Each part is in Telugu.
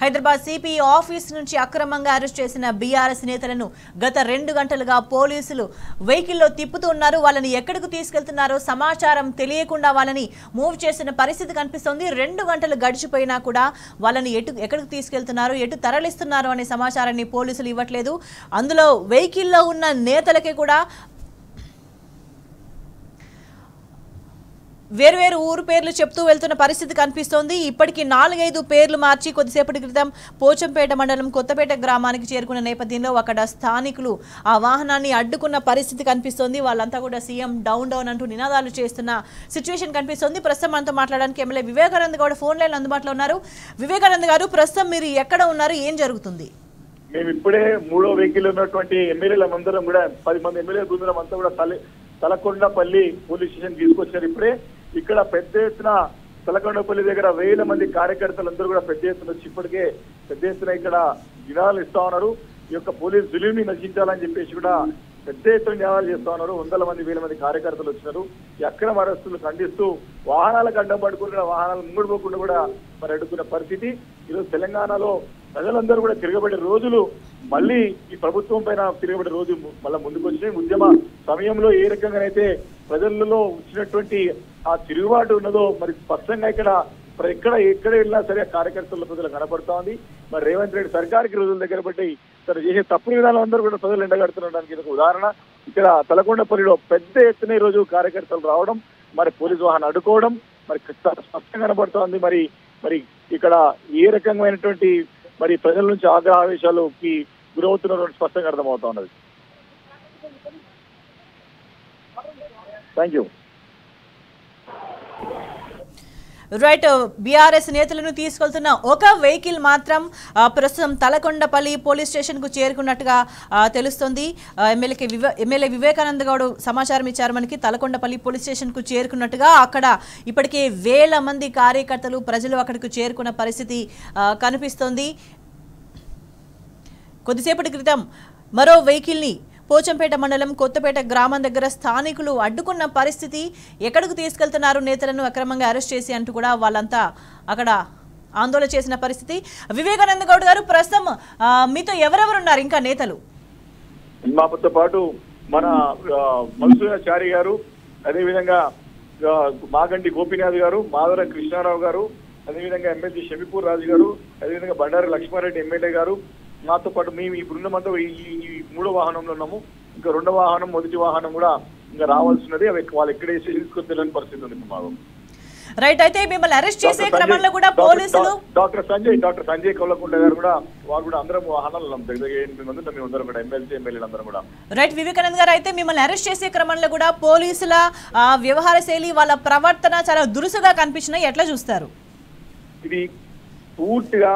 హైదరాబాద్ సిపి ఆఫీస్ నుంచి అక్రమంగా అరెస్ట్ చేసిన బీఆర్ఎస్ నేతలను గత 2 గంటలుగా పోలీసులు వెహికల్లో తిప్పుతున్నారు. వాళ్ళని ఎక్కడికి తీసుకెళ్తున్నారో సమాచారం తెలియకుండా వాళ్ళని మూవ్ చేసిన పరిస్థితి కనిపిస్తోంది. 2 గంటలు గడిచిపోయినా కూడా వాళ్ళని ఎక్కడికి తీసుకెళ్తున్నారు, ఎటు తరలిస్తున్నారు అనే సమాచారాన్ని పోలీసులు ఇవ్వట్లేదు. అందులో వెహికల్లో ఉన్న నేతలకి కూడా వేర్వేరు ఊరు పేర్లు చెప్తూ వెళ్తున్న పరిస్థితి కనిపిస్తోంది. ఇప్పటికీ 4-5 పేర్లు మార్చి కొద్దిసేపటి క్రితం పోచంపేట మండలం కొత్తపేట గ్రామానికి చేరుకున్న నేపథ్యంలో అక్కడ స్థానికులు ఆ వాహనాన్ని అడ్డుకున్న పరిస్థితి కనిపిస్తోంది. వాళ్ళంతా కూడా సీఎం డౌన్ డౌన్ అంటూ నినాదాలు చేస్తున్న సిచ్యువేషన్ కనిపిస్తోంది. ప్రస్తుతం మనతో మాట్లాడడానికి MLA Vivekanand Goud phone line అందుబాటులో ఉన్నారు. వివేకానంద్ గారు, ప్రస్తుతం మీరు ఎక్కడ ఉన్నారు, ఏం జరుగుతుంది? మేము ఇప్పుడే 3వ వెహికల్ ఉన్నటువంటి ఎమ్మెల్యేలందరం కూడా 10 మంది ఎమ్మెల్యే బృందం అంతా కూడా తలకొండపల్లి పోలీస్ స్టేషన్ తీసుకొచ్చారు. ఇప్పుడే ఇక్కడ పెద్ద ఎత్తున తలకొండపల్లి దగ్గర 1000 మంది కార్యకర్తలందరూ కూడా పెద్ద ఎత్తున వచ్చి ఇప్పటికే పెద్ద ఎత్తున ఇక్కడ నినాదాలు ఇస్తా ఉన్నారు. ఈ యొక్క పోలీస్ జులుంని నశించాలని చెప్పేసి కూడా పెద్ద ఎత్తున నినాదాలు చేస్తా ఉన్నారు. 100 మంది 1000 మంది కార్యకర్తలు వచ్చినారు. ఈ అక్రమ అరెస్టులు ఖండిస్తూ వాహనాలకు అడ్డం పడుకుంటున్న వాహనాలు ముందు పోకుండా కూడా మరి అడ్డుకున్న పరిస్థితి. ఈరోజు తెలంగాణలో ప్రజలందరూ కూడా తిరగబడే రోజులు మళ్ళీ ఈ ప్రభుత్వం పైన తిరగబడే రోజు మళ్ళీ ముందుకు వచ్చినాయి. ఉద్యమ సమయంలో ఏ రకంగానైతే ప్రజలలో వచ్చినటువంటి ఆ తిరుగుబాటు ఉన్నదో మరి స్పష్టంగా ఎక్కడ వెళ్ళినా సరే కార్యకర్తల ప్రజలు కనపడతా ఉంది. మరి రేవంత్ రెడ్డి సర్కార్కి రోజుల దగ్గర బట్టి తను చేసే తప్పుడు విధానం అందరూ కూడా ప్రజలు ఎండగడుతుండడానికి ఒక ఉదాహరణ. ఇక్కడ తలకొండపల్లిలో పెద్ద ఎత్తున ఈ రోజు కార్యకర్తలు రావడం, మరి పోలీసు వాహనం అడ్డుకోవడం మరి స్పష్టంగా కనపడుతోంది. మరి ఇక్కడ ఏ రకమైనటువంటి మరి ప్రజల నుంచి ఆగ్రహావేశాలకి గురవుతున్నటువంటి స్పష్టంగా అర్థమవుతా ఉన్నది. Thank you. రైట్, బీఆర్ఎస్ నేతలను తీసుకెళ్తున్న ఒక వెహికల్ మాత్రం ప్రస్తుతం తలకొండపల్లి పోలీస్ స్టేషన్ కు చేరుకున్నట్టుగా తెలుస్తుంది. ఎమ్మెల్యే వివేకానంద్ గౌడ్ సమాచారం ఇచ్చారు మనకి. తలకొండపల్లి పోలీస్ స్టేషన్ కు చేరుకున్నట్టుగా అక్కడ ఇప్పటికే 1000 మంది కార్యకర్తలు ప్రజలు అక్కడికి చేరుకున్న పరిస్థితి కనిపిస్తోంది. కొద్దిసేపటి క్రితం మరో వెహికల్ని పోచంపేట మండలం కొత్తపేట గ్రామం దగ్గర స్థానికులు అడ్డుకున్న పరిస్థితి. ఎక్కడికి తీసుకెళ్తున్నారు నేతలను అక్రమంగా అరెస్ట్ చేసి అంటూ కూడా వాళ్ళంతా అక్కడ ఆందోళన చేసిన పరిస్థితి. వివేకానంద గౌడ్ గారు, ప్రస్తుతం మీతో ఎవరెవరు ఉన్నారు ఇంకా నేతలు? మాతో పాటు మన మధుసూదనాచారి గారు, అదేవిధంగా మాగంటి గోపీనాథ్ గారు, మాధవరం కృష్ణారావు గారు, అదేవిధంగా ఎమ్మెల్యే షమీపూర్ రాజు గారు, అదేవిధంగా బండారు లక్ష్మారెడ్డి ఎమ్మెల్యే గారు, మాతో పాటు మేము ఈ బృందం అంతా ఈ 3వ వాహనంలో ఉన్నాము. ఇంకా 2వ వాహనం, మొదటి వాహనం కూడా ఇంకా రావాల్సినది. అవి వాళ్ళు ఎక్కడ తీసుకొని తెలియని పరిస్థితి ఉంది మాకు. రైట్, అయితే మిమ్మల్ని అరెస్ట్ చేసే క్రమంలో కూడా పోలీసులు డాక్టర్ సంజయ్ కౌలకుండ గారు కూడా వాళ్ళు కూడా అందరం వాహనాలు దగ్గర 8 మంది మేము అందరం కూడా ఎమ్మెల్యేలు అందరం కూడా. రైట్ వివేకానంద్ గారు, అయితే మిమ్మల్ని అరెస్ట్ చేసే క్రమంలో కూడా పోలీసుల వ్యవహార శైలి, వాళ్ళ ప్రవర్తన చాలా దురుసుగా కనిపించినాయి. ఎట్లా చూస్తారు? ఇది పూర్తిగా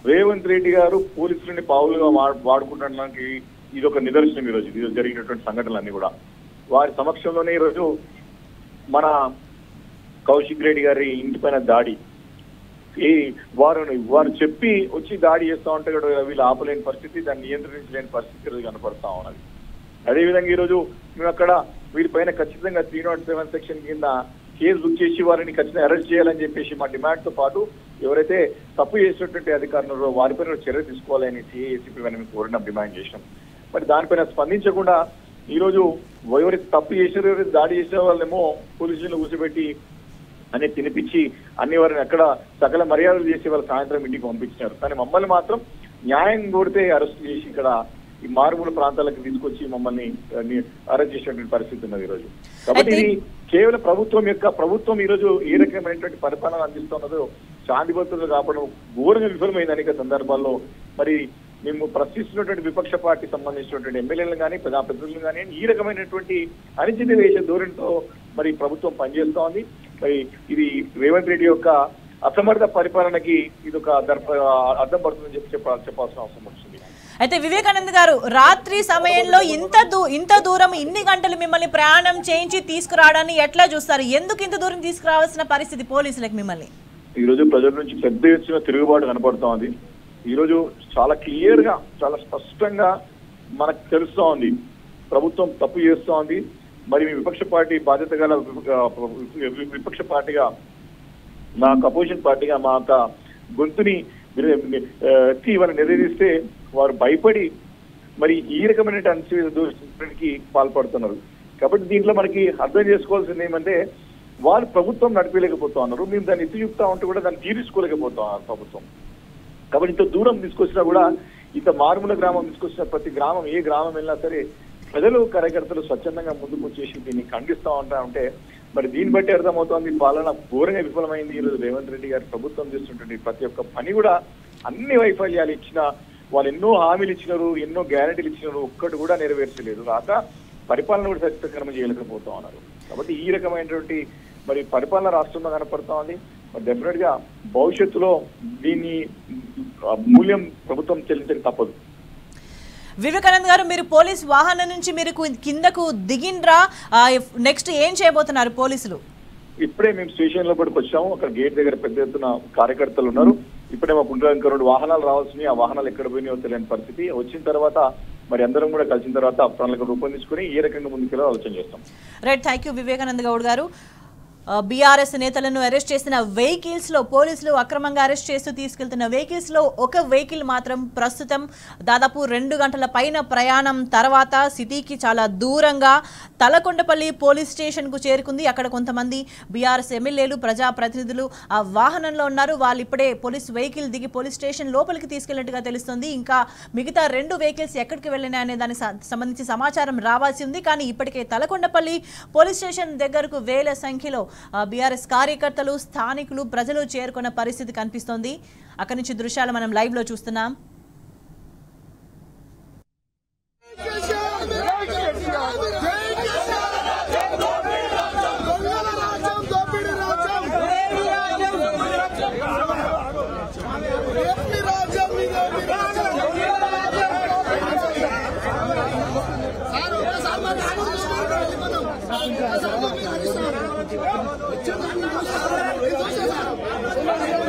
రేవంత్ రెడ్డి గారు పోలీసులని పావులుగా వాడుకుంటానికి ఇది ఒక నిదర్శనం. ఈరోజు జరిగినటువంటి సంఘటనలన్నీ కూడా వారి సమక్షంలోనే ఈరోజు మన కౌశిక్ రెడ్డి గారి ఇంటి పైన దాడి, వారు చెప్పి వచ్చి దాడి చేస్తా ఉంటే కూడా వీళ్ళు ఆపలేని పరిస్థితి, దాన్ని నియంత్రించలేని పరిస్థితి ఈరోజు కనపడతా ఉన్నది. అదేవిధంగా ఈరోజు మేము అక్కడ వీరిపైన ఖచ్చితంగా 307 సెక్షన్ కింద కేసు బుక్ చేసి వారిని ఖచ్చితంగా అరెస్ట్ చేయాలని చెప్పేసి మా డిమాండ్ తో పాటు ఎవరైతే తప్పు చేసినటువంటి అధికారులు వారిపైన చర్య తీసుకోవాలని ఏసీపీ మేము కోరిన డిమాండ్ చేసినాం. మరి దానిపైన స్పందించకుండా ఈరోజు ఎవరైతే తప్పు చేసారో, ఎవరైతే దాడి చేసే వాళ్ళేమో పోలీసులను కూర్చోబెట్టి అన్ని తినిపించి అన్ని వారిని అక్కడ సకల మర్యాదలు చేసి వాళ్ళు సాయంత్రం ఇంటికి పంపించారు. కానీ మమ్మల్ని మాత్రం న్యాయం కోరితే అరెస్ట్ చేసి ఇక్కడ ఈ మారుమూల ప్రాంతాలకు తీసుకొచ్చి మమ్మల్ని అరెస్ట్ చేసినటువంటి పరిస్థితి ఉన్నది ఈరోజు. కాబట్టి ఇది కేవలం ప్రభుత్వం ఈరోజు ఏ రకమైనటువంటి పరిపాలన అందిస్తున్నదో శాంతి భద్రతలు కాపాడడం ఘోరంగా విఫలమైంది అనేక సందర్భాల్లో. మరి మేము ప్రశ్నిస్తున్నటువంటి విపక్ష పార్టీ సంబంధించినటువంటి ఎమ్మెల్యేలను కానీ ప్రజాప్రతినిధులను కానీ ఈ రకమైనటువంటి అనిశ్చిత వేసే ధోరణితో మరి ప్రభుత్వం పనిచేస్తా ఉంది. మరి ఇది రేవంత్ రెడ్డి యొక్క అసమర్థ పరిపాలనకి ఇది ఒక అర్థం పడుతుందని చెప్పాల్సిన అవసరం వచ్చింది. అయితే వివేకానంద్ గారు, రాత్రి సమయంలో ఇంత దూరం ఇన్ని గంటలు మిమ్మల్ని ప్రయాణం చేయించి తీసుకురావడాన్ని ఎట్లా చూస్తారు? ఎందుకు ఇంత దూరం తీసుకురావాల్సిన పరిస్థితి పోలీసులకు మిమ్మల్ని? ఈ రోజు ప్రజల నుంచి పెద్ద ఎత్తున తిరుగుబాటు కనపడుతా ఉంది. ఈ రోజు చాలా క్లియర్ గా, చాలా స్పష్టంగా మనకు తెలుస్తా ఉంది ప్రభుత్వం తప్పు చేస్తా ఉంది. మరి విపక్ష పార్టీ బాధ్యత గల విపక్ష పార్టీగా, మా అపోజిషన్ పార్టీగా మా గొంతుని ఇవాళ నిరోధిస్తే వారు భయపడి మరి ఈ రకమైన అణచివేతకి పాల్పడుతున్నారు. కాబట్టి దీంట్లో మనకి అర్థం చేసుకోవాల్సింది ఏమంటే వాళ్ళు ప్రభుత్వం నడిపేయలేకపోతా ఉన్నారు, మేము దాన్ని ఎత్తి చూపుతా ఉంటే కూడా దాన్ని తీర్చుకోలేకపోతా ఉన్నారు ప్రభుత్వం. కాబట్టి ఇంత దూరం తీసుకొచ్చినా కూడా ఇంత మారుమూల గ్రామం తీసుకొచ్చిన ప్రతి గ్రామం ఏ గ్రామం వెళ్ళినా సరే ప్రజలు కార్యకర్తలు స్వచ్ఛందంగా ముందుకు వచ్చేసి దీన్ని ఖండిస్తా ఉంటా ఉంటే మరి దీన్ని బట్టి అర్థమవుతోంది పాలన ఘోరంగా విఫలమైంది. ఈరోజు రేవంత్ రెడ్డి గారి ప్రభుత్వం చేస్తుంటుంది ప్రతి ఒక్క పని కూడా అన్ని వైఫల్యాలు ఇచ్చిన వాళ్ళు ఎన్నో హామీలు ఇచ్చినారు, ఎన్నో గ్యారెంటీలు ఇచ్చినారు, ఒక్కటి కూడా నెరవేర్చలేదు. రాక పరిపాలన కూడా సత్యక్రమం చేయలేకపోతా ఉన్నారు. కాబట్టి ఈ రకమైనటువంటి మరి పరిపాలన రాష్ట్రంలో కనపడతా ఉంది. మరి డెఫినెట్ గా భవిష్యత్తులో దీన్ని మూల్యం ప్రభుత్వం చెల్లించక తప్పదు. వివేకానంద్ గారు, మీరు పోలీస్ వాహనం నుంచి మీరు కిందకు దిగిండ్రా, నెక్స్ట్ ఏం చేయబోతున్నారు పోలీసులు? ఇప్పుడే మేము స్టేషన్ లోపలికి వచ్చాము. అక్కడ గేట్ దగ్గర పెద్ద ఎత్తున కార్యకర్తలు ఉన్నారు. ఇప్పుడే మా పుండ్రా ఇంకా 2 వాహనాలు రావాల్సినాయి. ఆ వాహనాలు ఎక్కడ పోయినాయో తెలియని పరిస్థితి. వచ్చిన తర్వాత మరి అందరం కూడా కలిసిన తర్వాత ప్రణాళిక రూపొందించుకుని ఏ రకంగా ముందుకెళ్ళో ఆలోచన చేస్తాం. Right, thank you Vivekanand Goud గారు. బీఆర్ఎస్ నేతలను అరెస్ట్ చేసిన వెహికల్స్ లో పోలీసులు అక్రమంగా అరెస్ట్ చేస్తూ తీసుకెళ్తున్న వెహికల్స్ లో ఒక వెహికల్ మాత్రం ప్రస్తుతం దాదాపు 2 గంటల పైన ప్రయాణం తర్వాత సిటీకి చాలా దూరంగా తలకొండపల్లి పోలీస్ స్టేషన్ కు చేరుకుంది. అక్కడ కొంతమంది బీఆర్ఎస్ ఎమ్మెల్యేలు ప్రజాప్రతినిధులు ఆ వాహనంలో ఉన్నారు. వాళ్ళు ఇప్పుడే పోలీస్ వెహికల్ దిగి పోలీస్ స్టేషన్ లోపలికి తీసుకెళ్లినట్టుగా తెలుస్తుంది. ఇంకా మిగతా 2 వెహికల్స్ ఎక్కడికి వెళ్ళినాయి అనే దానికి సంబంధించి సమాచారం రావాల్సి ఉంది. కానీ ఇప్పటికే తలకొండపల్లి పోలీస్ స్టేషన్ దగ్గరకు వేల సంఖ్యలో బీఆర్ఎస్ కార్యకర్తలు, స్థానికులు, ప్రజలు చేరుకున్న పరిస్థితి కనిపిస్తోంది. అక్కడి నుంచి దృశ్యాలు మనం లైవ్ లో చూస్తున్నాం. Come on.